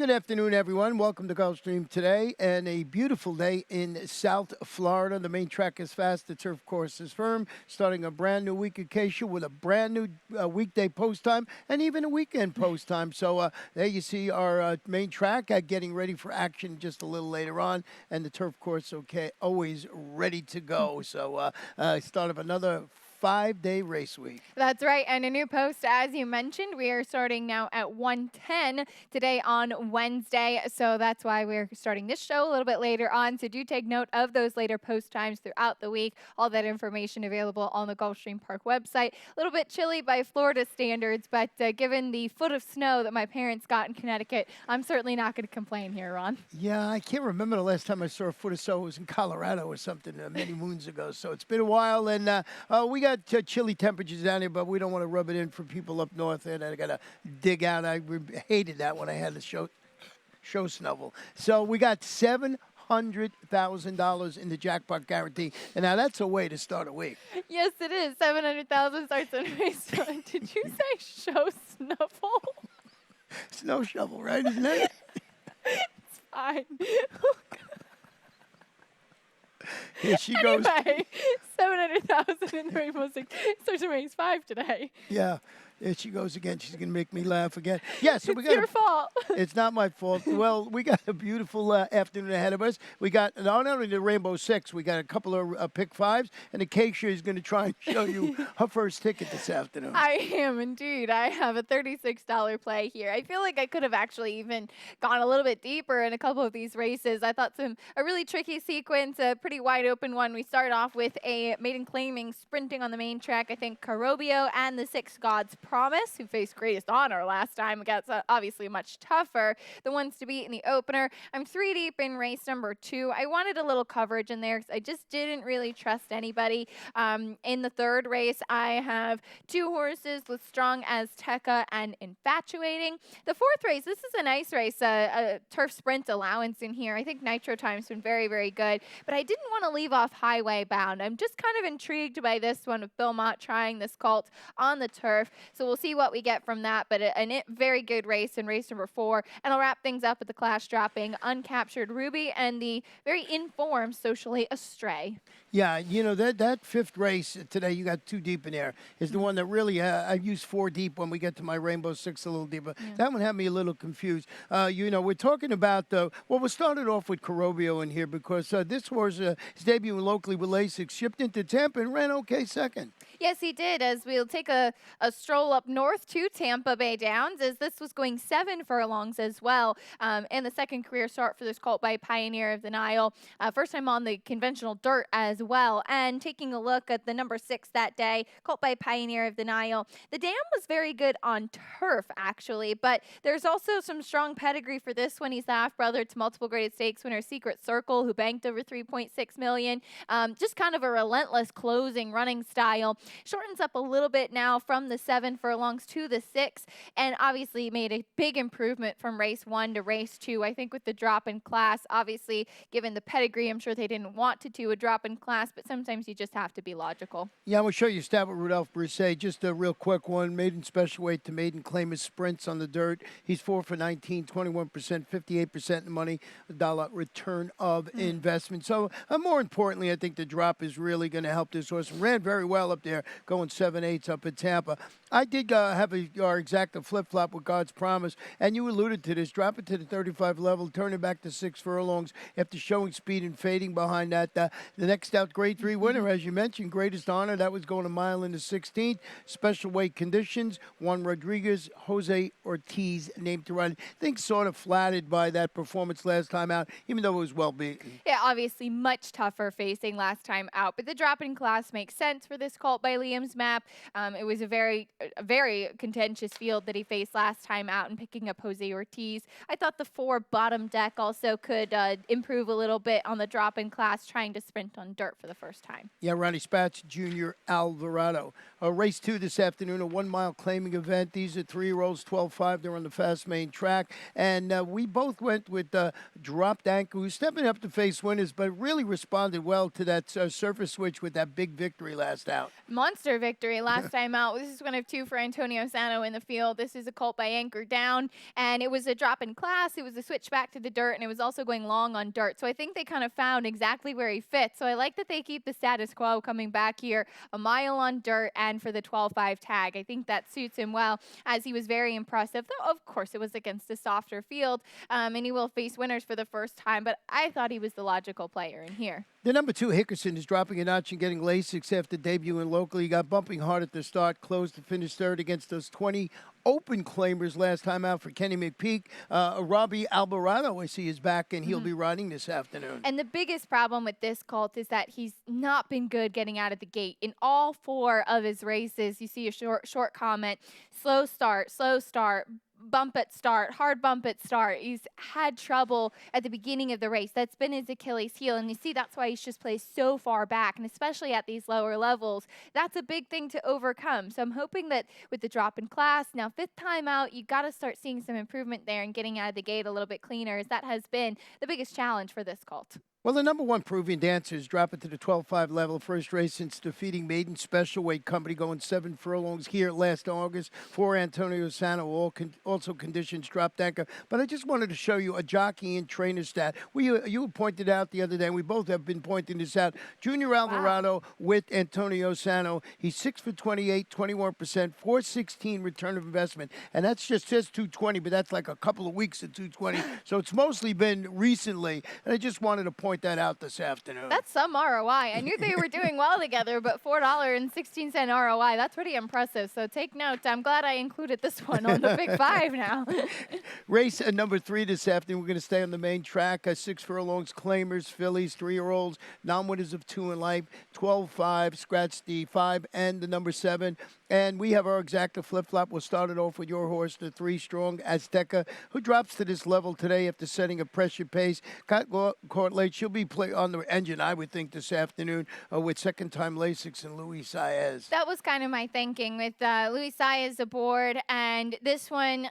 Good afternoon, everyone. Welcome to Gulfstream today, and a beautiful day in South Florida. The main track is fast, the turf course is firm, starting a brand new week occasion with a brand new weekday post time and even a weekend post time. So there you see our main track getting ready for action just a little later on, and the turf course, always ready to go. So start of another 5-day race week. That's right, and a new post, as you mentioned. We are starting now at 1:10 today on Wednesday, so that's why we're starting this show a little bit later on. So do take note of those later post times throughout the week. All that information available on the Gulfstream Park website. A little bit chilly by Florida standards, but given the foot of snow that my parents got in Connecticut, I'm certainly not going to complain here, Ron. Yeah, I can't remember the last time I saw a foot of snow. It was in Colorado or something many moons ago. So it's been a while, and we got chilly temperatures down here, but we don't want to rub it in for people up north. And I got to dig out. I hated that when I had the show snovel. So we got $700,000 in the jackpot guarantee, and now that's a way to start a week. Yes, it is. 700,000 starts on race one. Did you say show snuffle? Snow shovel, right? Isn't it? It's fine. Here she goes. Anyway, 700,000 in the Rainbow Six starts on race 5 today. Yeah. There she goes again. She's going to make me laugh again. Yeah, so we got your fault. It's not my fault. Well, we got a beautiful afternoon ahead of us. We got not only the Rainbow Six, we got a couple of pick fives, and Acacia is going to try and show you her first ticket this afternoon. I am indeed. I have a $36 play here. I feel like I could have actually even gone a little bit deeper in a couple of these races. I thought a really tricky sequence, a pretty wide open one. We start off with a maiden claiming sprinting on the main track. I think Carobio and the Six Gods Promise, who faced Greatest Honor last time, against obviously much tougher, the ones to beat in the opener. I'm 3 deep in race number 2. I wanted a little coverage in there because I just didn't really trust anybody. In the third race, I have 2 horses with Strong Azteca and Infatuating. The fourth race, this is a nice race, a turf sprint allowance in here. I think Nitro Time's been very, very good, but I didn't want to leave off Highway Bound. I'm just kind of intrigued by this one with Bill Mott trying this colt on the turf. So we'll see what we get from that, but a very good race in race number 4. And I'll wrap things up with the class dropping Uncaptured Ruby and the very informed Socially Astray. Yeah, you know, that fifth race today, you got 2 deep in there, is the one that really, I use 4 deep when we get to my Rainbow Six a little deeper. Yeah. That one had me a little confused. You know, we're talking about, we started off with Carobio in here because this horse is debuting locally with Lasix, shipped into Tampa and ran okay second. Yes, he did, as we'll take a stroll up north to Tampa Bay Downs, as this was going 7 furlongs as well. And the second career start for this colt by Pioneer of the Nile. First time on the conventional dirt as well. And taking a look at the number 6 that day, colt by Pioneer of the Nile. The dam was very good on turf, actually, but there's also some strong pedigree for this one. He's the half-brother to multiple graded stakes winner Secret Circle, who banked over $3.6 million. Just kind of a relentless closing running style. Shortens up a little bit now from the 7 furlongs to the 6, and obviously made a big improvement from race 1 to race 2. I think with the drop in class, obviously, given the pedigree, I'm sure they didn't want to do a drop in class, but sometimes you just have to be logical. Yeah, I'm going to show you a stat with Rudolph Brisset. Just a real quick one. Maiden special weight to maiden claim his sprints on the dirt. He's 4 for 19, 21%, 58% in the money, $1 return of investment. So more importantly, I think the drop is really going to help this horse. Ran very well up there, going 7/8 up at Tampa. I did have our exacta flip-flop with God's Promise, and you alluded to this. Drop it to the 35 level, turn it back to 6 furlongs after showing speed and fading behind that. The next out Grade 3 winner, as you mentioned, Greatest Honor, that was going a mile in the 16th. Special weight conditions, Juan Rodriguez, Jose Ortiz named to run. Things sort of flattered by that performance last time out, even though it was well beaten. Yeah, obviously much tougher facing last time out, but the drop in class makes sense for this colt by Liam's map. It was a very contentious field that he faced last time out, and picking up Jose Ortiz. I thought the 4 bottom deck also could improve a little bit on the drop in class, trying to sprint on dirt for the first time. Yeah, Ronnie Spatz Jr. Alvarado. Race 2 this afternoon, a 1-mile claiming event. These are 3-year-olds, 12-5. They're on the fast main track. And we both went with Dropped Anchor, who's stepping up to face winners, but really responded well to that surface switch with that big victory last out. Monster victory last time out. This is one of 2 2 for Antonio Sano in the field. This is a colt by Anchor Down, and it was a drop in class. It was a switch back to the dirt, and it was also going long on dirt. So I think they kind of found exactly where he fits. So I like that they keep the status quo coming back here, a mile on dirt and for the 12-5 tag. I think that suits him well, as he was very impressive, though of course it was against a softer field, and he will face winners for the first time, but I thought he was the logical player in here. The number 2, Hickerson, is dropping a notch and getting Lasix after debuting locally. He got bumping hard at the start, closed to finish third against those 20 open claimers last time out for Kenny McPeak. Robbie Alvarado, I see, is back, and he'll be riding this afternoon. And the biggest problem with this colt is that he's not been good getting out of the gate. In all 4 of his races, you see a short comment, slow start, bump at start, hard bump at start. He's had trouble at the beginning of the race. That's been his Achilles heel. And you see, that's why he's just placed so far back. And especially at these lower levels, that's a big thing to overcome. So I'm hoping that with the drop in class, now 5th time out, you got to start seeing some improvement there and getting out of the gate a little bit cleaner, as that has been the biggest challenge for this colt. Well, the number 1 Peruvian Dancer is dropping to the 12-5 level. First race since defeating Maiden Special Weight Company, going 7 furlongs here last August for Antonio Sano. Also conditions dropped anchor. But I just wanted to show you a jockey and trainer stat. You pointed out the other day, and we both have been pointing this out. Junior Alvarado with Antonio Sano. He's 6 for 28, 21%, 416 return of investment. And that's just says 220, but that's like a couple of weeks at 220. So it's mostly been recently. And I just wanted to point that out this afternoon. That's some ROI. I knew they were doing well together, but $4.16 ROI, that's pretty impressive. So take note. I'm glad I included this one on the Big Five now. Race number 3 this afternoon. We're going to stay on the main track. 6 furlongs, claimers, fillies, 3-year-olds, non-winners of 2 in life, 12-5, scratch the 5 and the number 7. And we have our exacta flip-flop. We'll start it off with your horse, the 3-strong Azteca, who drops to this level today after setting a pressure pace. Caught late. She'll be on the engine, I would think, this afternoon with second-time Lasix and Luis Saez. That was kind of my thinking with Luis Saez aboard, and this one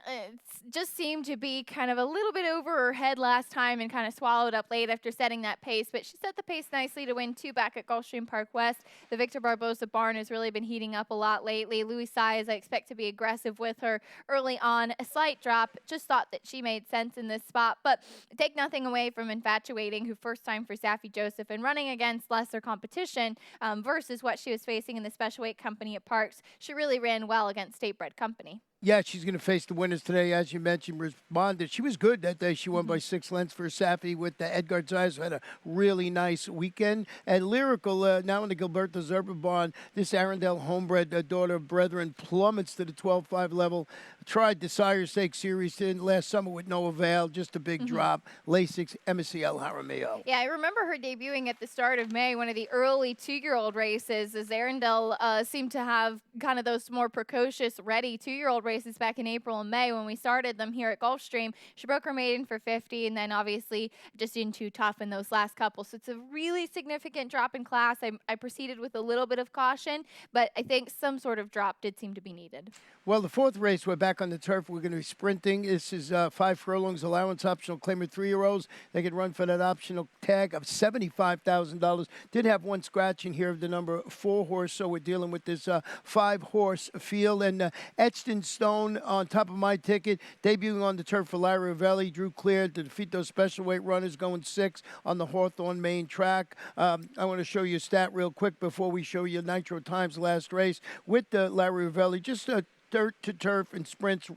just seemed to be kind of a little bit over her head last time and kind of swallowed up late after setting that pace, but she set the pace nicely to win 2 back at Gulfstream Park West. The Victor Barbosa barn has really been heating up a lot lately. Luis Saez, I expect to be aggressive with her early on. A slight drop, just thought that she made sense in this spot, but take nothing away from Infatuating, who first time for Saffie Joseph and running against lesser competition versus what she was facing in the special weight company at Parks. She really ran well against State Bred Company. Yeah, she's going to face the winners today, as you mentioned. Responded. She was good that day. She won by 6 lengths for Saffie with Edgar Zayas, who had a really nice weekend. And Lyrical, now in the Gilberto Zerba barn, this Arundel homebred daughter of Brethren plummets to the 12-5 level. Tried the Sire Stakes Series last summer with no avail, just a big drop. Lasix, MSCL Jaramillo. Yeah, I remember her debuting at the start of May, one of the early 2-year-old races, as Arundel seemed to have kind of those more precocious, ready 2-year-old races back in April and May when we started them here at Gulfstream. She broke her maiden for 50 and then obviously just didn't too tough in those last couple. So it's a really significant drop in class. I proceeded with a little bit of caution, but I think some sort of drop did seem to be needed. Well, the 4th race, we're back on the turf. We're going to be sprinting. This is 5 furlongs, allowance optional claimer 3-year-olds. They can run for that optional tag of $75,000. Did have 1 scratch in here of the number 4 horse, so we're dealing with this 5-horse field. And Etched Stone on top of my ticket, debuting on the turf for Larry Ravelli. Drew clear to defeat those special weight runners, going 6 on the Hawthorne main track. I want to show you a stat real quick before we show you Nitro Times last race with Larry Ravelli. Just dirt to turf and sprints,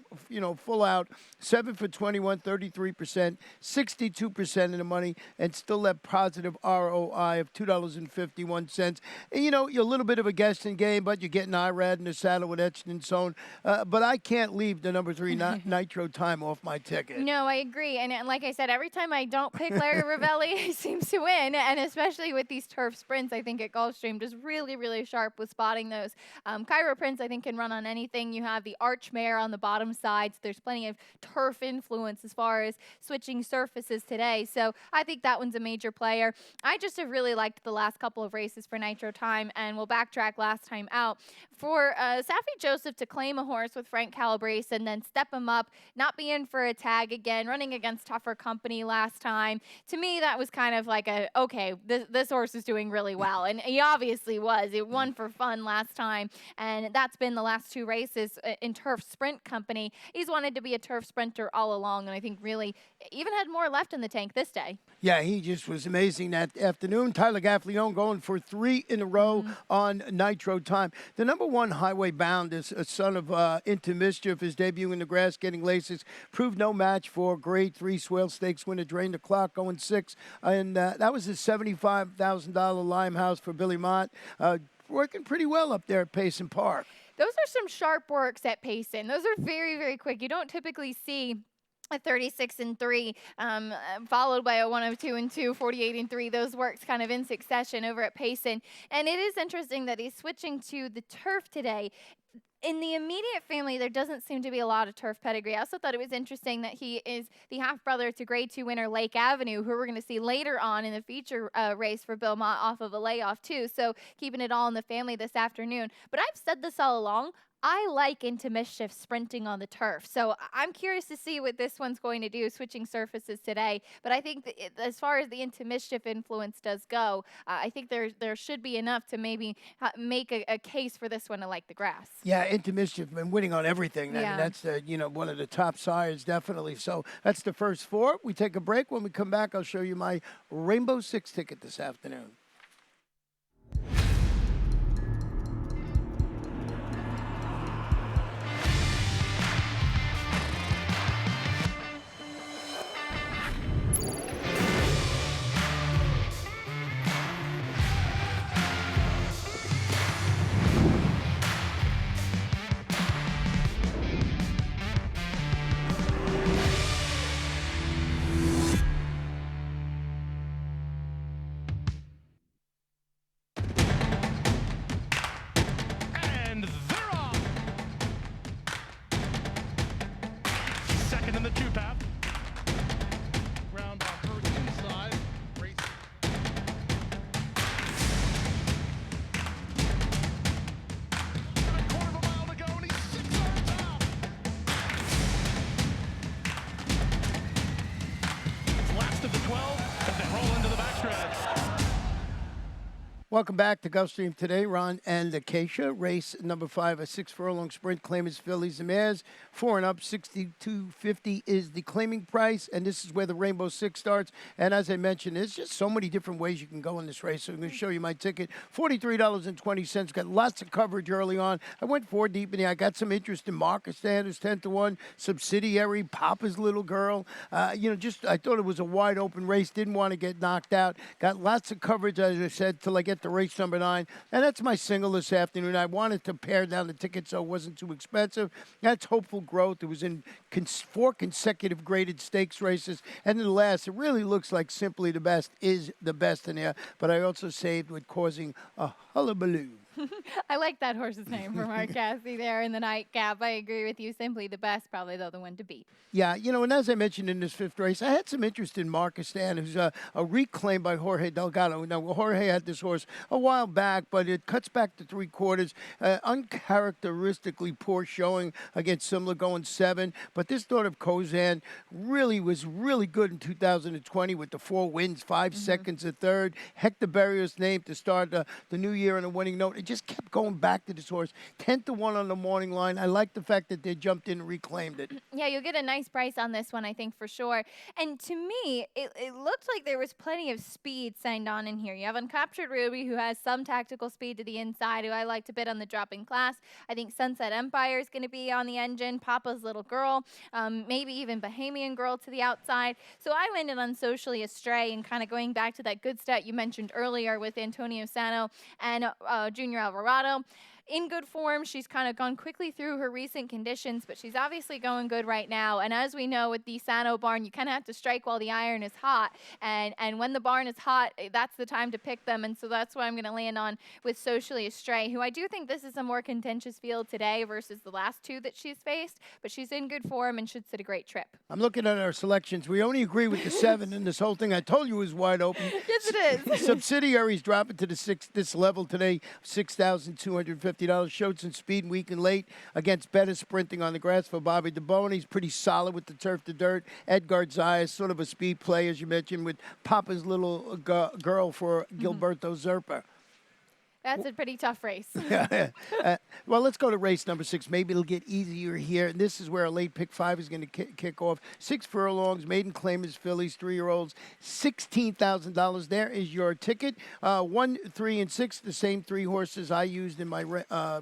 full out, 7 for 21, 33%, 62% in the money, and still that positive ROI of $2.51. And, you're a little bit of a guessing game, but you're getting Irad in the saddle with Etched Stone. But I can't leave the number 3 Nitro Time off my ticket. No, I agree. And like I said, every time I don't pick Larry Ravelli, he seems to win. And especially with these turf sprints, I think at Gulfstream, just really, really sharp with spotting those. Cairo Prince, I think, can run on anything. You have the arch mare on the bottom side, so there's plenty of turf influence as far as switching surfaces today. So I think that one's a major player. I just have really liked the last couple of races for Nitro Time, and we'll backtrack last time out. For Safi Joseph to claim a horse with Frank Calabrese and then step him up, not be in for a tag again, running against tougher company last time, to me that was kind of like okay, this horse is doing really well, and he obviously was. It won for fun last time, and that's been the last two races in turf sprint company. He's wanted to be a turf sprinter all along, and I think really even had more left in the tank this day. Yeah, he just was amazing that afternoon. Tyler Gaffalione going for 3 in a row on Nitro Time. The number one Highway Bound is a son of Into Mischief. His debut in the grass, getting laces, proved no match for grade 3 Swale Stakes winner, drained the clock, going 6. And that was his $75,000 Limehouse for Billy Mott. Working pretty well up there at Payson Park. Those are some sharp works at Payson. Those are very, very quick. You don't typically see a 36-3, followed by a 102-2, 48-3. Those works kind of in succession over at Payson. And it is interesting that he's switching to the turf today. In the immediate family, there doesn't seem to be a lot of turf pedigree. I also thought it was interesting that he is the half-brother to Grade 2 winner Lake Avenue, who we're going to see later on in the feature race for Bill Mott off of a layoff, too. So keeping it all in the family this afternoon. But I've said this all along. I like Into Mischief sprinting on the turf. So I'm curious to see what this one's going to do, switching surfaces today. But I think that as far as the Into Mischief influence does go, I think there should be enough to maybe make a case for this one to like the grass. Yeah, Into Mischief been winning on everything. Yeah. I mean, that's one of the top sires, definitely. So that's the first 4. We take a break. When we come back, I'll show you my Rainbow Six ticket this afternoon. In the 2-path. Ground on her inside. Race. A quarter of a mile to go, and he's 6 yards out. It's last of the 12 as they roll into the backstretch. Welcome back to Gulfstream today. Ron and Acacia. Race number 5, a 6-furlong sprint. Claimants, fillies, and mares. 4 and up, $62.50 is the claiming price, and this is where the Rainbow Six starts. And as I mentioned, there's just so many different ways you can go in this race. So I'm going to show you my ticket. $43.20. Got lots of coverage early on. I went 4 deep in here. I got some interest in Marcus Sanders, 10-1, Subsidiary, Papa's Little Girl. I thought it was a wide open race. Didn't want to get knocked out. Got lots of coverage, as I said, till I get to race number 9. And that's my single this afternoon. I wanted to pare down the ticket so it wasn't too expensive. That's Hopeful Growth. It was in 4 consecutive graded stakes races. And then the last, it really looks like Simply the Best is the best in there. But I also saved with Causing a Hullabaloo. I like that horse's name for Mark Cassidy there in the nightcap. I agree with you. Simply the Best, probably though the one to beat. Yeah, and as I mentioned in this 5th race, I had some interest in Marcus Stan, who's a reclaim by Jorge Delgado. Now, Jorge had this horse a while back, but it cuts back to 3/4. Uncharacteristically poor showing against Simla, going 7. But this thought of Kozan was really good in 2020 with the 4 wins, 5 seconds at 3rd. Hector Berrios named to start the new year on a winning note. It just kept going back to this horse. 10-1 on the morning line. I like the fact that they jumped in and reclaimed it. Yeah, you'll get a nice price on this one, I think, for sure. And to me, it looked like there was plenty of speed signed on in here. You have Uncaptured Ruby, who has some tactical speed to the inside, who I like to bid on the dropping class. I think Sunset Empire is going to be on the engine, Papa's Little Girl, maybe even Bahamian Girl to the outside. So I landed on Socially Astray, and kind of going back to that good stat you mentioned earlier with Antonio Sano and Junior Alvarado. in good form. She's kind of gone quickly through her recent conditions, but she's obviously going good right now. And as we know with the Sano barn, you kind of have to strike while the iron is hot. And when the barn is hot, that's the time to pick them. And so that's what I'm going to land on with Socially Astray, who I do think this is a more contentious field today versus the last two that she's faced. But she's in good form and should sit a great trip. I'm looking at our selections. We only agree with the 7 in this whole thing. I told you it was wide open. Yes, it is. Subsidiaries dropping to this level today, $6,250. Showed some speed weak and late against better sprinting on the grass for Bobby DeBone. He's pretty solid with the turf to dirt. Edgar Zayas, sort of a speed play, as you mentioned, with Papa's little girl for Gilberto Zerpa. That's a pretty tough race. Well, let's go to race number 6. Maybe it'll get easier here. And this is where a late pick 5 is going to kick off. 6 furlongs, maiden claimers, fillies, 3-year-olds, $16,000. There is your ticket. 1, 3, and 6, the same 3 horses I used in my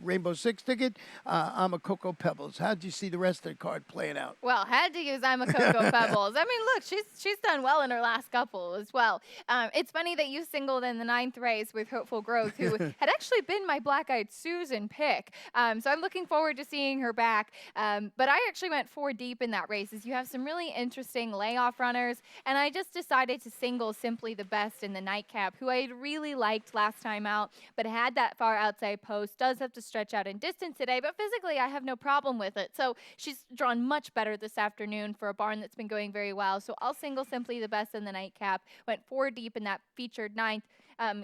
Rainbow 6 ticket. I'm a Cocoa Pebbles. How'd you see the rest of the card playing out? Well, had to use I'm a Cocoa Pebbles. I mean, look, she's done well in her last couple as well. It's funny that you singled in the 9th race with Hopeful Growth, who had actually been my Black-Eyed Susan pick. So I'm looking forward to seeing her back. But I actually went 4 deep in that race, as you have some really interesting layoff runners. And I just decided to single Simply the Best in the nightcap, who I had really liked last time out, but had that far outside post. Does have to stretch out in distance today, but physically I have no problem with it. So she's drawn much better this afternoon for a barn that's been going very well. So I'll single Simply the Best in the nightcap. Went 4 deep in that featured 9th.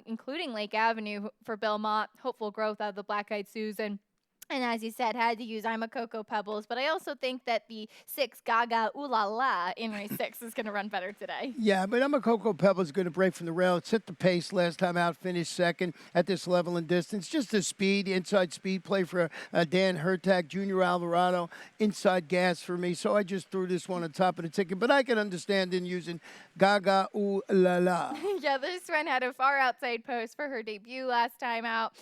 Including Lake Avenue for Belmont, Hopeful Growth out of the Black-Eyed Susan. And as you said, had to use I'm a Cocoa Pebbles. But I also think that the 6 Gaga Ooh La La in race 6 is going to run better today. Yeah, but I'm a Cocoa Pebbles going to break from the rail. It set the pace last time out, finished second at this level and distance. Just the speed, inside speed play for Dan Hertag, Junior Alvarado, inside gas for me. So I just threw this one on top of the ticket. But I can understand in using Gaga Ooh La La. Yeah, this one had a far outside post for her debut last time out.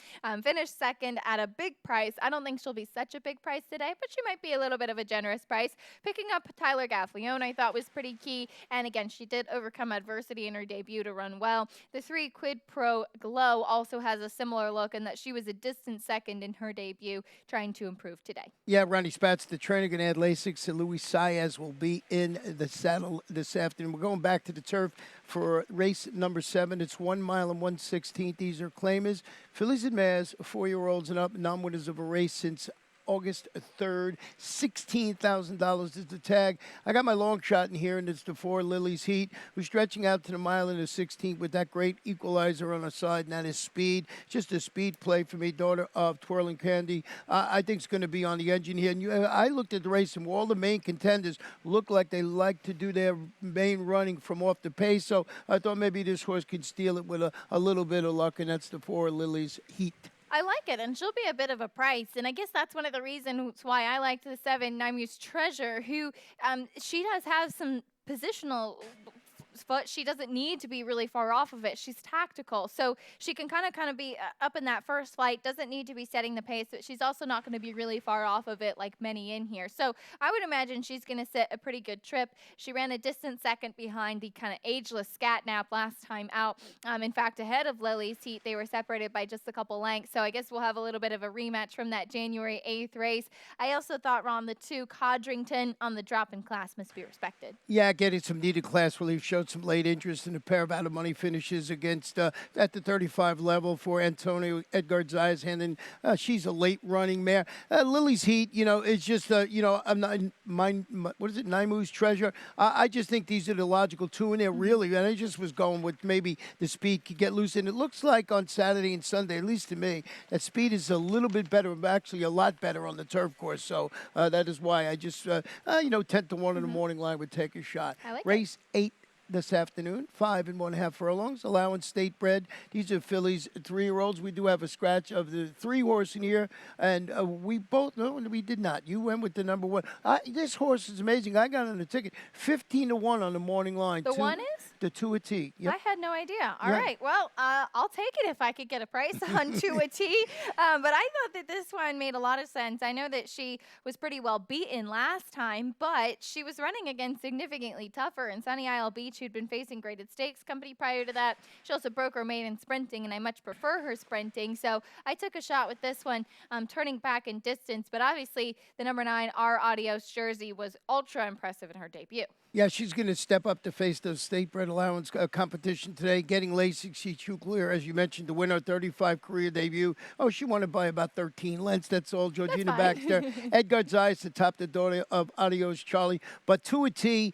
Finished second at a big price. I don't think she'll be such a big price today, but she might be a little bit of a generous price. Picking up Tyler Gaffleone I thought was pretty key. And again, she did overcome adversity in her debut to run well. The 3 Quid Pro Glow also has a similar look in that she was a distant second in her debut, trying to improve today. Yeah, Ronnie Spatz, the trainer, going to add Lasix, and Luis Saez will be in the saddle this afternoon. We're going back to the turf for race number 7. It's 1 mile and 1/16. These are claimers, fillies and mares, 4-year-olds and up, non-winners of a race since August 3rd. $16,000 is the tag. I got my long shot in here, and it's the 4 Lily's Heat, who's stretching out to the mile and the 16th with that great equalizer on her side, and that is speed. Just a speed play for me, daughter of Twirling Candy. I think it's going to be on the engine here. And I looked at the race, and all the main contenders look like they like to do their main running from off the pace. So I thought maybe this horse could steal it with a little bit of luck, and that's the 4 Lily's Heat. I like it, and she'll be a bit of a price. And I guess that's one of the reasons why I liked the 7 Namu's Treasure, who she does have some positional foot. She doesn't need to be really far off of it. She's tactical, so she can kind of be up in that first flight, doesn't need to be setting the pace, but she's also not going to be really far off of it like many in here. So I would imagine she's going to set a pretty good trip. She ran a distant second behind the kind of ageless Scatnap last time out. In fact, ahead of Lily's Heat, they were separated by just a couple lengths, so I guess we'll have a little bit of a rematch from that January 8th race. I also thought, Ron, the 2 Codrington on the drop in class must be respected. Yeah, getting some needed class relief. Showed some late interest in a pair of out of money finishes against at the 35 level for Antonio Edgar Zayas. And she's a late running mare. Lily's Heat, it's just I'm not what is it, Naimu's Treasure. I just think these are the logical 2 in there, really. And I just was going with maybe the speed could get loose. And it looks like on Saturday and Sunday, at least to me, that speed is a little bit better, actually a lot better on the turf course. So that is why I just 10 to 1 in the morning line would take a shot. I like Race 8 this afternoon, 5 1/2 furlongs, allowing state bred. These are fillies, 3-year-olds. We do have a scratch of the 3 horse in here, and we both know we did not. You went with the number 1. This horse is amazing. I got on the ticket 15 to 1 on the morning line. The 1 is? The 2 a T. Yep. I had no idea. All Yeah. right. Well, I'll take it if I could get a price on 2 a T. But I thought that this one made a lot of sense. I know that she was pretty well beaten last time, but she was running against significantly tougher. And Sunny Isle Beach, who'd been facing Graded Stakes company prior to that, she also broke her maiden sprinting, and I much prefer her sprinting. So I took a shot with this one, turning back in distance. But obviously, the number 9, R Adios jersey, was ultra impressive in her debut. Yeah, she's going to step up to face the state bred allowance competition today. Getting LASIK, she's too clear, as you mentioned, to win her 35 career debut. Oh, she won it by about 13 lengths. That's all. Georgina fine. Baxter, Edgar Zayas to top the daughter of Adios Charlie. But 2 a T,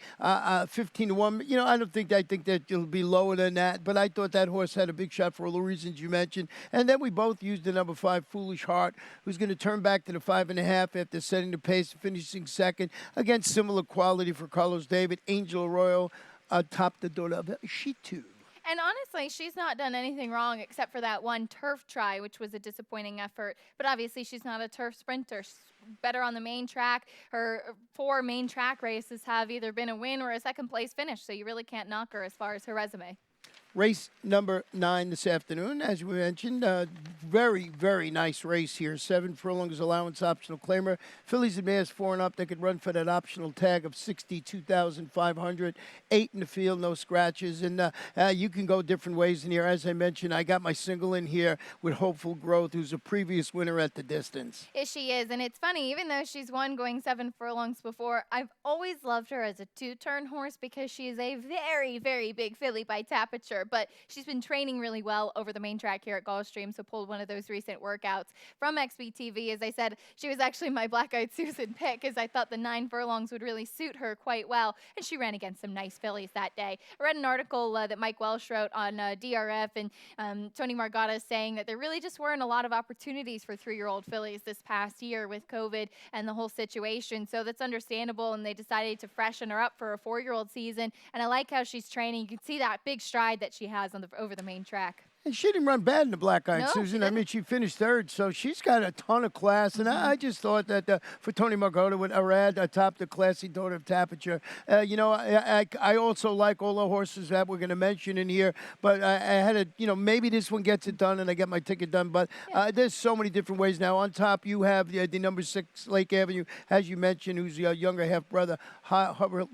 15 to 1. You know, I think that it'll be lower than that. But I thought that horse had a big shot for all the reasons you mentioned. And then we both used the number 5, Foolish Heart, who's going to turn back to the 5.5 after setting the pace and finishing second. Again, similar quality for Carlos David. Angel Arroyo top the daughter of Shitu. And honestly, she's not done anything wrong except for that one turf try, which was a disappointing effort. But obviously, she's not a turf sprinter. She's better on the main track. Her 4 main track races have either been a win or a second place finish, so you really can't knock her as far as her resume. Race number 9 this afternoon, as we mentioned. Very, very nice race here. 7 furlongs allowance optional claimer. Fillies and mares 4 and up. They could run for that optional tag of 62,500. 8 in the field, no scratches. And you can go different ways in here. As I mentioned, I got my single in here with Hopeful Growth, who's a previous winner at the distance. Yes, she is. And it's funny, even though she's won going 7 furlongs before, I've always loved her as a 2-turn horse because she is a very, very big filly by Tapiture. But she's been training really well over the main track here at Gulfstream, so pulled one of those recent workouts from XBTV. As I said, she was actually my Black-Eyed Susan pick, as I thought the 9 furlongs would really suit her quite well, and she ran against some nice fillies that day. I read an article that Mike Welsh wrote on DRF, and Tony Margotta saying that there really just weren't a lot of opportunities for 3-year-old fillies this past year with COVID and the whole situation, so that's understandable, and they decided to freshen her up for a 4-year-old season, and I like how she's training. You can see that big stride that she has on over the main track. And she didn't run bad in the Black-Eyed No, she Susan. I mean, didn't. she finished 3rd, so she's got a ton of class. And I just thought that for Tony Margotto with Arad atop the classy daughter of Tapiture, you know, I also like all the horses that we're going to mention in here. But I had a, you know, maybe this one gets it done and I get my ticket done. But there's so many different ways now. On top, you have the number 6 Lake Avenue, as you mentioned, who's your younger half brother. Highway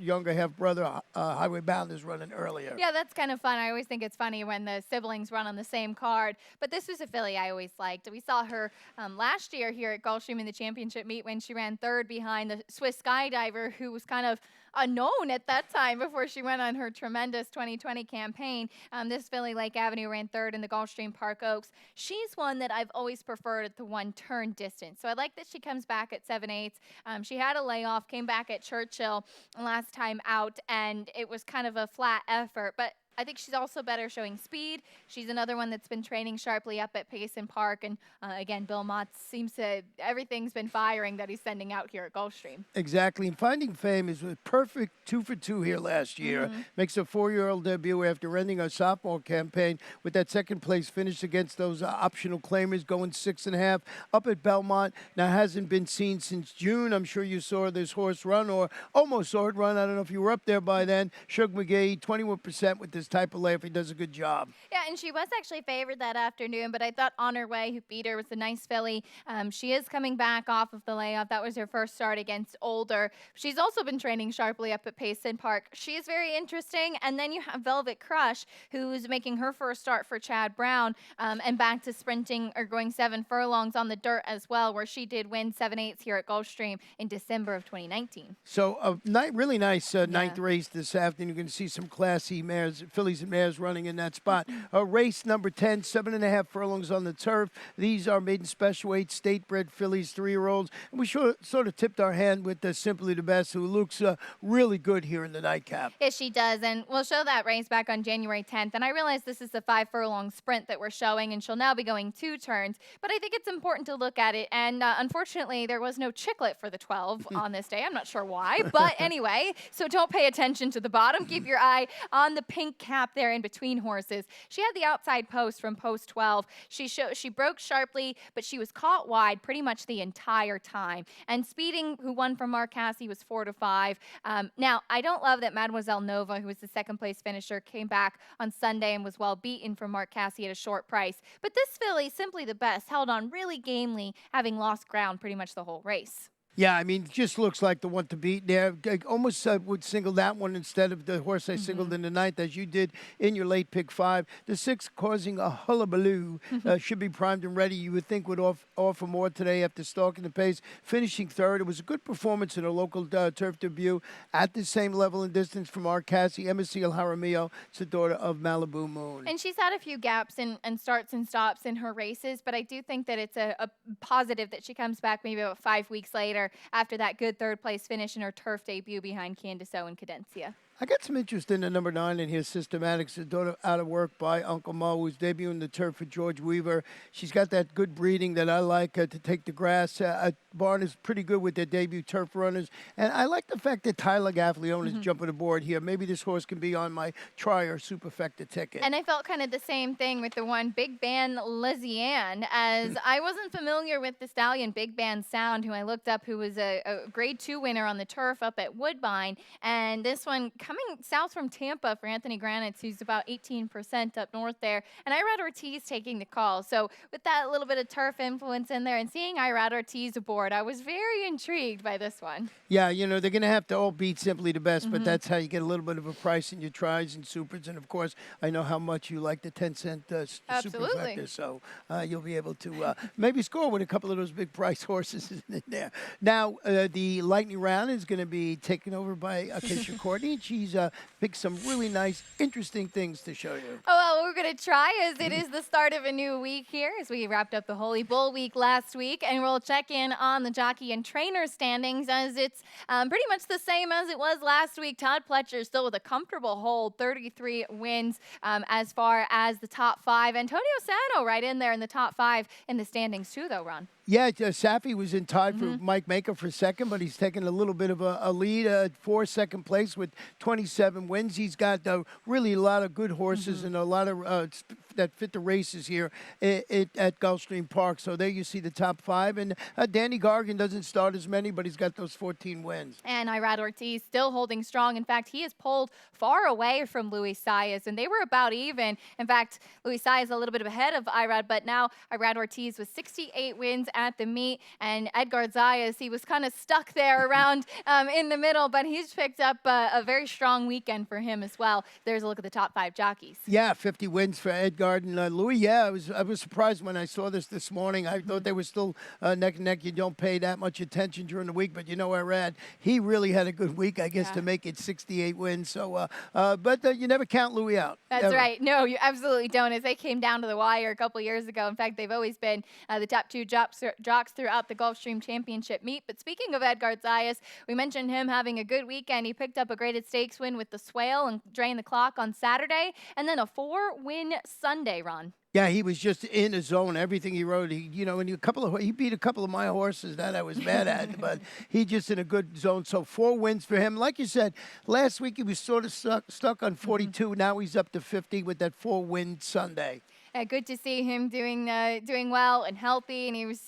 Bound is running earlier. Yeah, that's kind of fun. I always think it's funny when the siblings run on the same card. But this was a filly I always liked. We saw her last year here at Gulfstream in the championship meet when she ran 3rd behind the Swiss Skydiver, who was kind of unknown at that time before she went on her tremendous 2020 campaign. This filly, Lake Avenue, ran 3rd in the Gulfstream Park Oaks. She's one that I've always preferred at the 1-turn distance. So I like that she comes back at 7/8. She had a layoff, came back at Churchill last time out, and it was kind of a flat effort. But I think she's also better showing speed. She's another one that's been training sharply up at Payson Park. And again, Bill Mott seems to, everything's been firing that he's sending out here at Gulfstream. Exactly. And Finding Fame is a perfect 2 for 2 here last year. Makes a 4-year-old debut after ending a sophomore campaign with that 2nd place finish against those optional claimers, going 6.5 up at Belmont. Now hasn't been seen since June. I'm sure you saw this horse run or almost saw it run. I don't know if you were up there by then. Shug McGee, 21% with this type of layoff. He does a good job. Yeah, and she was actually favored that afternoon, but I thought On Her Way, who beat her, was a nice filly. She is coming back off of the layoff. That was her first start against Older. She's also been training sharply up at Payson Park. She is very interesting. And then you have Velvet Crush, who's making her first start for Chad Brown, and back to sprinting or going 7 furlongs on the dirt as well, where she did win 7/8 here at Gulfstream in December of 2019. So a really nice 9th race this afternoon. You're going to see some classy mares, fillies and mares running in that spot. Race number 10, 7.5 furlongs on the turf. These are maiden special weight, state-bred fillies, 3-year-olds. And we sort of tipped our hand with Simply the Best, who looks really good here in the nightcap. Yes, she does. And we'll show that race back on January 10th. And I realize this is the 5-furlong sprint that we're showing, and she'll now be going 2 turns. But I think it's important to look at it. And unfortunately, there was no chiclet for the 12 on this day. I'm not sure why. But anyway, so don't pay attention to the bottom. Keep your eye on the pink gap there in between horses. She had the outside post from post 12. She broke sharply, but she was caught wide pretty much the entire time. And Speeding, who won from Mark Casse, was 4-5. Now, I don't love that Mademoiselle Nova, who was the second place finisher, came back on Sunday and was well beaten from Mark Casse at a short price. But this filly, Simply the Best, held on really gamely, having lost ground pretty much the whole race. Yeah, I mean, just looks like the one to beat there. I almost would single that one instead of the horse I singled in the ninth, as you did in your late pick 5. The 6 causing a hullabaloo should be primed and ready. You would think would offer more today after stalking the pace, finishing third. It was a good performance in a local turf debut at the same level and distance from our Cassie. Embassy El Jaramillo. It's the daughter of Malibu Moon. And she's had a few gaps and starts and stops in her races, but I do think that it's a positive that she comes back maybe about 5 weeks later after that good third place finish in her turf debut behind Candace O and Cadencia. I got some interest in the number 9 in here, Systematics, the daughter out of work by Uncle Mo, who's debuting the turf for George Weaver. She's got that good breeding that I like to take the grass. Barn is pretty good with their debut turf runners. And I like the fact that Tyler Gaffleone is jumping aboard here. Maybe this horse can be on my try or superfecta ticket. And I felt kind of the same thing with the one Big Band Lizianne, as I wasn't familiar with the stallion Big Band Sound, who I looked up, who was a grade 2 winner on the turf up at Woodbine. And this one coming south from Tampa for Anthony Granitz, who's about 18% up north there. And Irad Ortiz taking the call. So with that little bit of turf influence in there and seeing Irad Ortiz aboard, I was very intrigued by this one. Yeah, you know, they're going to have to all beat Simply the Best, but that's how you get a little bit of a price in your tries and supers. And, of course, I know how much you like the 10-cent Absolutely. superfecta, so you'll be able to maybe score with a couple of those big price horses in there. Now, the lightning round is going to be taken over by Acacia Courtney, and she's picked some really nice, interesting things to show you. Oh, well, we're going to try, as it is the start of a new week here, as we wrapped up the Holy Bull week last week, and we'll check in on the jockey and trainer standings, as it's pretty much the same as it was last week. Todd Pletcher still with a comfortable hold, 33 wins as far as the top 5. Antonio Sano right in there in the top 5 in the standings too, though, Ron. Yeah, Safi was in tied for Mike Maker for second, but he's taken a little bit of a lead for second place with 27 wins. He's got really a lot of good horses and a lot of that fit the races here at Gulfstream Park. So there you see the top 5. And Danny Gargan doesn't start as many, but he's got those 14 wins. And Irad Ortiz still holding strong. In fact, he is pulled far away from Luis Saez, and they were about even. In fact, Luis Saez a little bit ahead of Irad, but now Irad Ortiz with 68 wins at the meet, and Edgar Zayas, he was kind of stuck there around in the middle, but he's picked up a very strong weekend for him as well. There's a look at the top 5 jockeys. Yeah, 50 wins for Edgar and Louis. Yeah, I was surprised when I saw this morning. I thought they were still neck and neck. You don't pay that much attention during the week, but you know, Irad, he really had a good week, I guess, to make it 68 wins. So, but you never count Louis out. That's ever. right. No, you absolutely don't. As they came down to the wire a couple years ago, in fact, they've always been the top 2 jocks throughout the Gulfstream Championship meet. But speaking of Edgar Zayas, we mentioned him having a good weekend. He picked up a graded stakes win with the Swale and drained the clock on Saturday, and then a 4-win Sunday, Ron. Yeah, he was just in his zone. Everything he rode, he beat a couple of my horses that I was mad at, but he just in a good zone. So 4 wins for him. Like you said, last week he was sort of stuck on 42. Now he's up to 50 with that 4-win Sunday. Good to see him doing well and healthy. And he was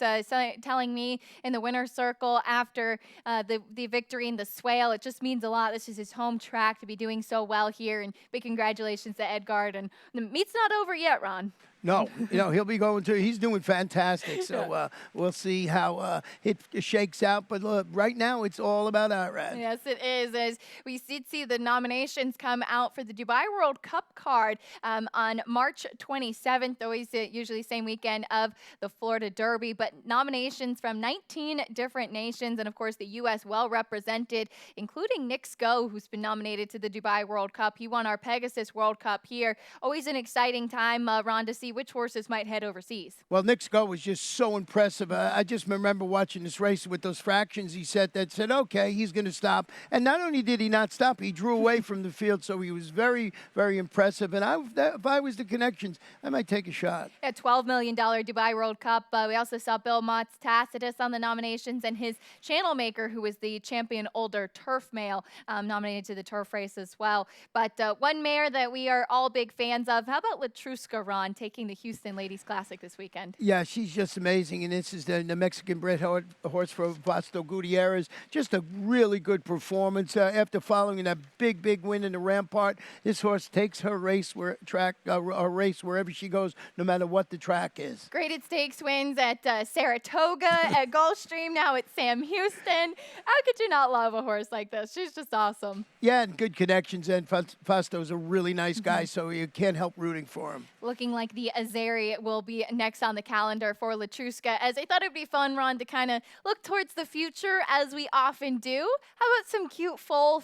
telling me in the winner's circle after the victory in the Swale, it just means a lot. This is his home track to be doing so well here. And big congratulations to Edgard. And the meet's not over yet, Ron. No, he'll be going to. He's doing fantastic. So we'll see how it shakes out. But look, right now it's all about Irad. Yes, it is. As we did see the nominations come out for the Dubai World Cup card on March 27th, always usually same weekend of the Florida Derby. But nominations from 19 different nations, and of course the U.S. well represented, including Nick Sko, who's been nominated to the Dubai World Cup. He won our Pegasus World Cup here. Always an exciting time, Ron, to see see which horses might head overseas. Well, Nick Scott was just so impressive. I just remember watching this race with those fractions he set that said, okay, he's going to stop. And not only did he not stop, he drew away from the field, so he was very, very impressive. And if I was the connections, I might take a shot. A $12 million Dubai World Cup. We also saw Bill Mott's Tacitus on the nominations, and his channel maker, who was the champion older turf male, nominated to the turf race as well. But one mare that we are all big fans of, how about Latruska, Ron, taking the Houston Ladies Classic this weekend? Yeah, she's just amazing. And this is the Mexican-bred horse for Vasto Gutierrez. Just a really good performance. After following that big, big win in the Rampart, this horse takes her race race wherever she goes, no matter what the track is. Graded stakes wins at Saratoga, at Gulfstream, now at Sam Houston. How could you not love a horse like this? She's just awesome. Yeah, and good connections. And Fasto's a really nice guy, so you can't help rooting for him. Looking like the Azeri will be next on the calendar for Latruska, as I thought it'd be fun, Ron, to kind of look towards the future, as we often do. How about some cute foal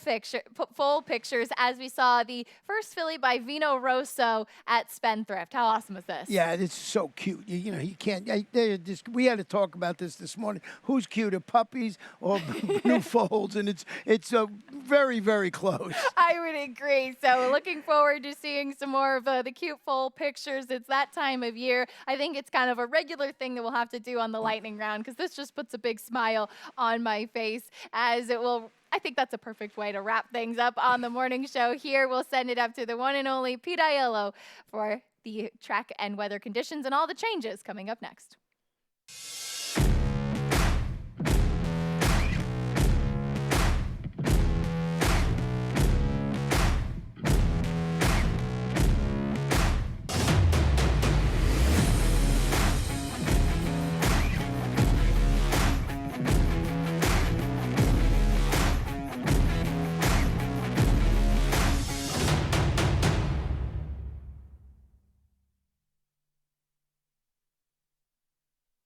pictures as we saw the first filly by Vino Rosso at Spendthrift? How awesome is this? Yeah, it's so cute. You can't. We had to talk about this morning. Who's cuter, puppies or new foals? And it's very, very close. I would agree. So looking forward to seeing some more of the cute foal pictures. It's that time of year. I think it's kind of a regular thing that we'll have to do on the lightning round, because this just puts a big smile on my face, as it will. I think that's a perfect way to wrap things up on the morning show here. We'll send it up to the one and only Pete Aiello for the track and weather conditions and all the changes coming up next.